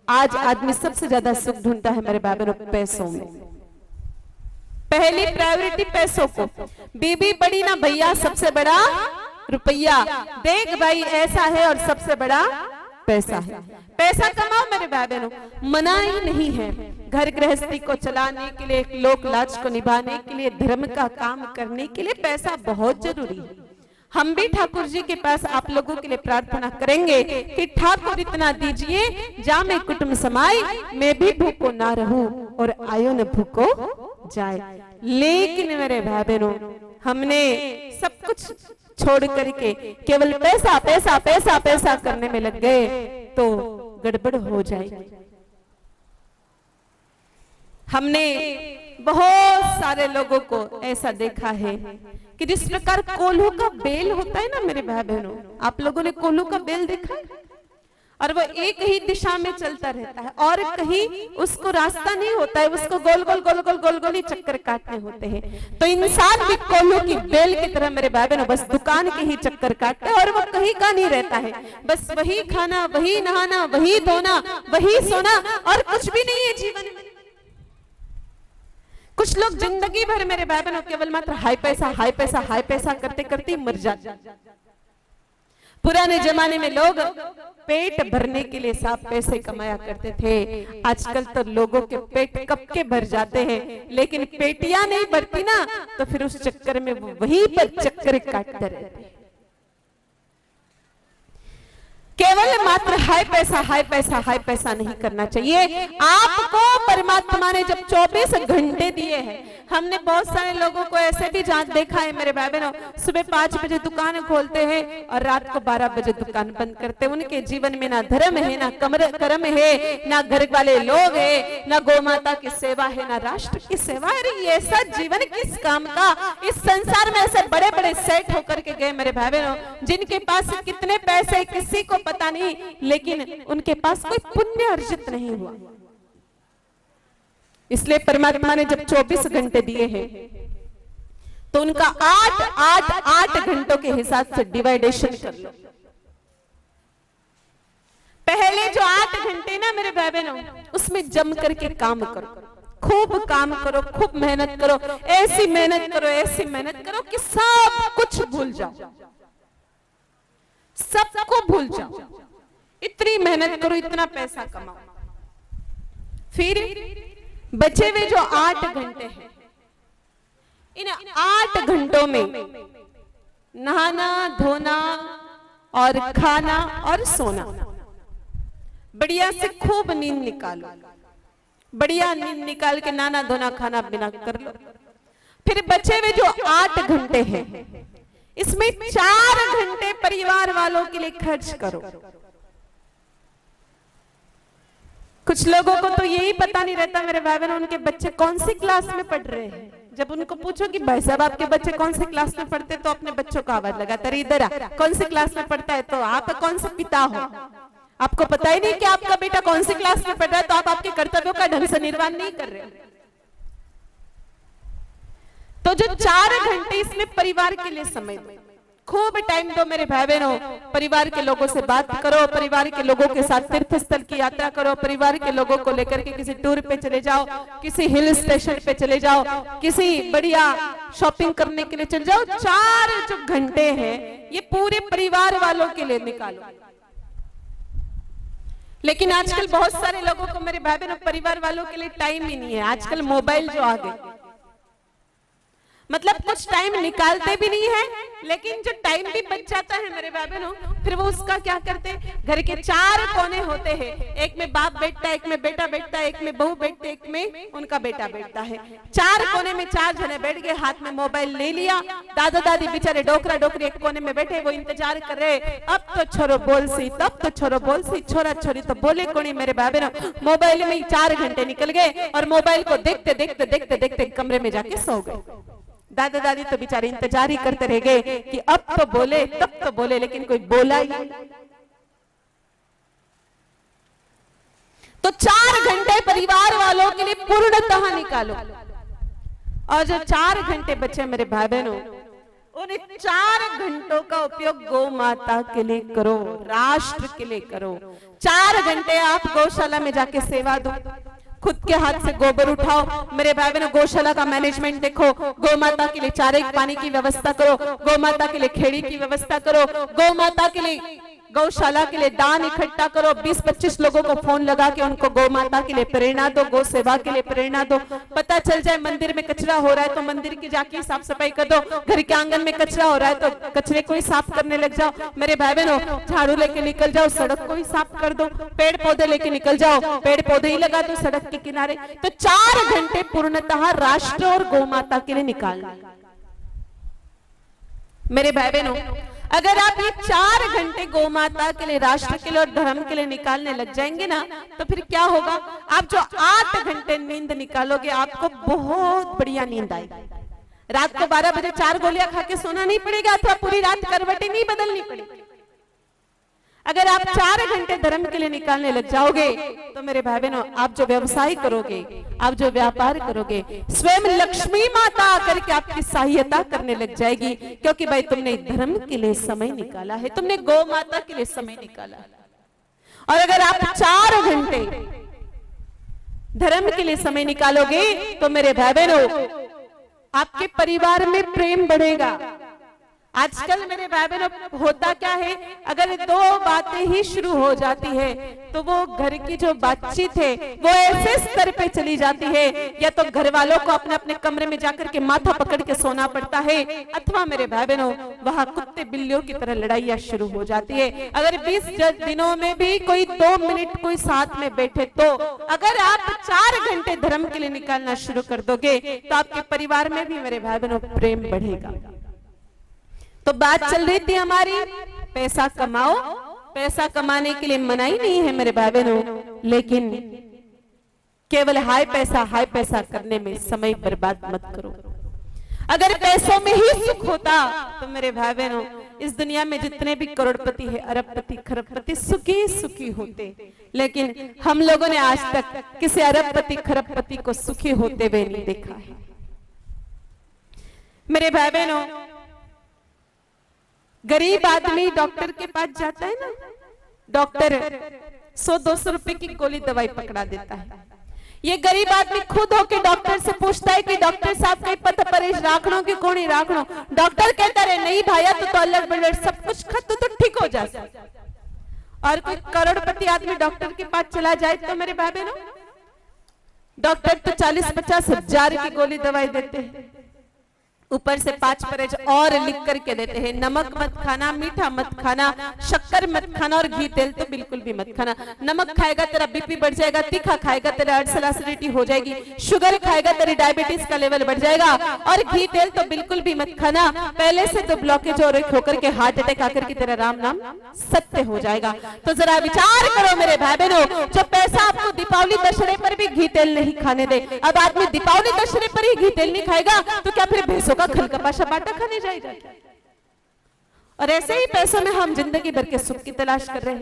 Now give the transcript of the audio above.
आज आदमी सबसे ज्यादा सुख ढूंढता है मेरे भाई बहनों पैसों में। पहली प्रायोरिटी पैसों को, बीबी बड़ी ना भैया, सबसे बड़ा रुपया। देख भाई ऐसा है और सबसे बड़ा पैसा है। पैसा कमाओ मेरे भाई बहनों, मना ही नहीं है। घर गृहस्थी को चलाने के लिए, लोक लाज को निभाने के लिए, धर्म का काम करने के लिए पैसा बहुत जरूरी है। हम भी ठाकुर जी के पास आप लोगों के लिए प्रार्थना करेंगे कि ठाकुर इतना दीजिए जामे कुटुंब समाई, मैं भी भूखो ना रहूं और आयो न भूखो जाए। लेकिन मेरे भाई बहनों, हमने सब कुछ छोड़ करके केवल पैसा पैसा पैसा पैसा करने में लग गए तो गड़बड़ हो जाएगी। हमने बहुत सारे लोगों को ऐसा देखा है कि जिस प्रकार कोल्हू का बेल होता है ना मेरे भाई बहनों, आप लोगों ने कोल्हू का बेल देखा है? और वो एक ही दिशा में चलता रहता है और कहीं उसको रास्ता नहीं होता है, उसको गोल गोल गोल गोल गोल गोल ही चक्कर काटने होते हैं। तो इंसान भी कोल्हू की बेल की तरह मेरे भाई बहनों बस दुकान के ही चक्कर काटता है और वो कहीं का नहीं रहता है। बस वही खाना, वही नहाना, वही धोना, वही सोना और कुछ भी नहीं है जीवन में। कुछ लोग जिंदगी भर मेरे भाई बहनों केवल मात्र हाई पैसा हाई पैसा हाई पैसा करते करते मर जाते। पुराने जमाने में लोग पेट भरने के लिए साफ पैसे कमाया करते थे। आजकल तो लोगों के पेट कब के भर जाते हैं, लेकिन पेटियां नहीं भरती ना तो फिर उस चक्कर में वहीं पर चक्कर काटते रहते हैं। केवल मात्र हाई पैसा नहीं करना चाहिए। आपको परमात्मा ने जब 24 घंटे दिए हैं, हमने बहुत सारे लोगों को ऐसे भी जांच देखा है मेरे भाई बहनों, सुबह 5 बजे दुकान खोलते हैं और रात को 12 बजे दुकान बंद करते हैं। उनके जीवन में ना धर्म है, ना कर्म है, ना घर वाले लोग है, ना गौ माता की सेवा है, ना राष्ट्र की सेवा है। ये ऐसा जीवन किस काम का? इस संसार में ऐसे बड़े बड़े सेट होकर के गए मेरे भाई बहनों, जिनके पास कितने पैसे किसी को पता नहीं, लेकिन उनके पास कोई पुण्य अर्जित नहीं हुआ। इसलिए परमात्मा ने जब 24 घंटे दिए हैं तो उनका 8 घंटों के हिसाब से डिवाइडेशन कर लो। पहले जो 8 घंटे ना मेरे भाई बहनों, उसमें जम करके काम करो, खूब काम करो, खूब मेहनत करो, ऐसी मेहनत करो कि सब कुछ भूल जाओ, सबको भूल जाओ। इतनी मेहनत करो, इतना पैसा कमाओ। फिर बचे हुए जो 8 घंटे हैं, इन 8 घंटों में नहाना, धोना और खाना और सोना, बढ़िया से खूब नींद निकालो। बढ़िया नींद निकाल के नहाना, धोना, खाना पीना कर लो। फिर बचे हुए जो 8 घंटे हैं, इसमें 4 घंटे परिवार वालों के लिए खर्च करो। कुछ लोगों को तो यही पता नहीं रहता मेरे भाई बहन, उनके बच्चे कौन सी क्लास में पढ़ रहे हैं। जब उनको पूछो कि भाई साहब आपके बच्चे कौन से क्लास में पढ़ते, तो अपने बच्चों को आवाज लगाता है, इधर आ, कौन सी क्लास में पढ़ता है? तो आप कौन से पिता हो? आपको पता ही नहीं कि आपका बेटा कौन सी क्लास में पढ़ रहा है, तो आप आपके कर्तव्यों का ढंग से निर्वाह नहीं कर रहे। तो जो 4 घंटे इसमें परिवार के लिए समय दो, खूब टाइम दो मेरे भाई बहनों। परिवार के लोगों से बात करो, परिवार के लोगों के साथ तीर्थ स्थल की यात्रा करो, परिवार के लोगों को लेकर के किसी टूर पे चले जाओ, किसी हिल स्टेशन पे चले जाओ, किसी बढ़िया शॉपिंग करने के लिए चले जाओ। 4 जो घंटे हैं ये पूरे परिवार वालों के लिए निकालो। लेकिन आजकल बहुत सारे लोगों को मेरे भाई बहनों परिवार वालों के लिए टाइम ही नहीं है। आजकल मोबाइल जो आ गए, मतलब कुछ टाइम निकालते भी नहीं है, लेकिन जो टाइम भी बच जाता है मेरे भाई बहनों, फिर वो उसका क्या करते हैं? घर के 4 कोने होते हैं, एक में बाप बैठता है, एक में बेटा बैठता है, एक में बहू बैठते है, एक में उनका बेटा बैठता है। 4 कोने में 4 जने बैठ गए, हाथ में मोबाइल ले लिया। दादा दादी बेचारे डोकरा डोकरी एक कोने में बैठे, वो इंतजार कर रहे, अब तो छोरो बोल सी, तब तो छोरो बोल सी, छोरा छोरी तो बोले कोनी मेरे भाई बहनों। मोबाइल में 4 घंटे निकल गए और मोबाइल को देखते देखते देखते देखते कमरे में जाके सो गए। दादा दादी तो बेचारे इंतजार ही करते रह गए कि अब तो बोले, तब तो बोले, लेकिन कोई बोला ही नहीं। तो 4 घंटे परिवार वालों के लिए पूर्णतः निकालो। और जो 4 घंटे बचे मेरे भाई बहनों, उन 4 घंटों का उपयोग गौ माता के लिए करो, राष्ट्र के लिए करो। 4 घंटे आप गौशाला में जाके सेवा दो, खुद के हाथ से गोबर उठाओ। मेरे भाई बहनों, गौशाला का मैनेजमेंट देखो, गौ माता के लिए चारे पानी की व्यवस्था करो, गौ माता के लिए खेड़ी की व्यवस्था करो, गौ माता के लिए गौशाला के लिए दान इकट्ठा करो। 20-25 लोगों को फोन लगा के उनको गौ माता के लिए प्रेरणा दो, गौ सेवा के लिए प्रेरणा दो। पता चल जाए मंदिर में कचरा हो रहा है तो मंदिर की जाके साफ सफाई कर दो, घर के आंगन में कचरा हो रहा है तो कचरे को ही साफ करने लग जाओ। मेरे भाई बहनों, झाड़ू लेके निकल जाओ, सड़क को ही साफ कर दो, पेड़ पौधे लेके निकल जाओ, पेड़ पौधे ही लगा दो सड़क के किनारे। तो 4 घंटे पूर्णतः राष्ट्र और गौ माता के लिए निकाल। मेरे भाई बहनों, अगर आप ये 4 घंटे गौ माता के लिए, राष्ट्र के लिए और धर्म के लिए निकालने लग जाएंगे ना, तो फिर क्या होगा? आप जो 8 घंटे नींद निकालोगे, आपको बहुत बढ़िया नींद आएगी। रात को 12 बजे 4 गोलियां खा के सोना नहीं पड़ेगा, अथवा पूरी रात करवटें नहीं बदलनी पड़ेगी। अगर आप 4 घंटे धर्म के लिए निकालने लग जाओगे, तो मेरे भाई बहनों, आप जो व्यवसाय करोगे, आप जो व्यापार करोगे, स्वयं लक्ष्मी माता आकर के आपकी सहायता करने लग जाएगी, क्योंकि भाई तुमने धर्म के लिए समय निकाला है, तुमने गौ माता के लिए समय निकाला है। और अगर आप 4 घंटे धर्म के लिए समय निकालोगे, तो मेरे भाई बहनों, आपके परिवार में प्रेम बढ़ेगा। आजकल मेरे भाई बहनों होता क्या है, अगर 2 बातें ही शुरू हो जाती है तो वो घर की जो बातचीत है वो ऐसे स्तर पे चली जाती है, या तो घर वालों को अपने अपने कमरे में जाकर के माथा पकड़ के सोना पड़ता है, अथवा मेरे भाई बहनों वहां कुत्ते बिल्लियों की तरह लड़ाइयां शुरू हो जाती है। अगर 20 दिनों में भी कोई 2 मिनट कोई साथ में बैठे, तो अगर आप 4 घंटे धर्म के लिए निकालना शुरू कर दोगे, तो आपके परिवार में भी मेरे भाई बहनों प्रेम बढ़ेगा। तो बात चल रही थी हमारी, पैसा कमाओ, पैसा कमाने के लिए मनाही नहीं है मेरे भाई बहनों, लेकिन केवल हाय पैसा करने में समय बर्बाद मत करो। अगर पैसों में ही सुख होता तो मेरे भाई बहनों, इस दुनिया में जितने भी करोड़पति है, अरबपति, खरबपति, सुखी सुखी होते, लेकिन हम लोगों ने आज तक किसी अरबपति खरबपति को सुखी होते हुए नहीं देखा है। मेरे भाई बहनों, गरीब आदमी डॉक्टर के पास जाता है ना, डॉक्टर 100-200 रुपए की गोली दवाई पकड़ा देता है। ये गरीब आदमी खुद होके डॉक्टर से पूछता है कि डॉक्टर साहब कई पता परेश राखणो कि कोनी राखणो। डॉक्टर कहता है नहीं भाया, तो अलग बड़े सब कुछ खत तो ठीक हो जाता। और कोई करोड़पति आदमी डॉक्टर के पास चला जाए तो मेरे भाई बहनों, डॉक्टर तो 40-50 हजार की गोली दवाई देते हैं, ऊपर से 5 परहेज और लिख करके देते हैं। नमक मत खाना, मीठा मत खाना, शक्कर मत खाना और घी तेल तो बिल्कुल भी मत खाना। नमक खाएगा तेरा बीपी बढ़ जाएगा, तीखा खाएगा तेरा अल्सर एसिडिटी हो जाएगी, शुगर खाएगा तेरी डायबिटीज का लेवल बढ़ जाएगा, और घी तेल तो बिल्कुल भी मत खाना, पहले से तो ब्लॉकेज और होकर के हार्ट अटैक आकर के तेरा राम नाम सत्य हो जाएगा। तो जरा विचार करो मेरे भाई बहनों, जो पैसा आपको दीपावली दशहरे पर भी घी तेल नहीं खाने दे, अब आदमी दीपावली दशहरे पर ही घी तेल नहीं खाएगा तो क्या फिर भैंसों का खलकपाशा बाटा खाने जाएगा? और ऐसे ही पैसों में हम जिंदगी भर के सुख की तलाश कर रहे हैं।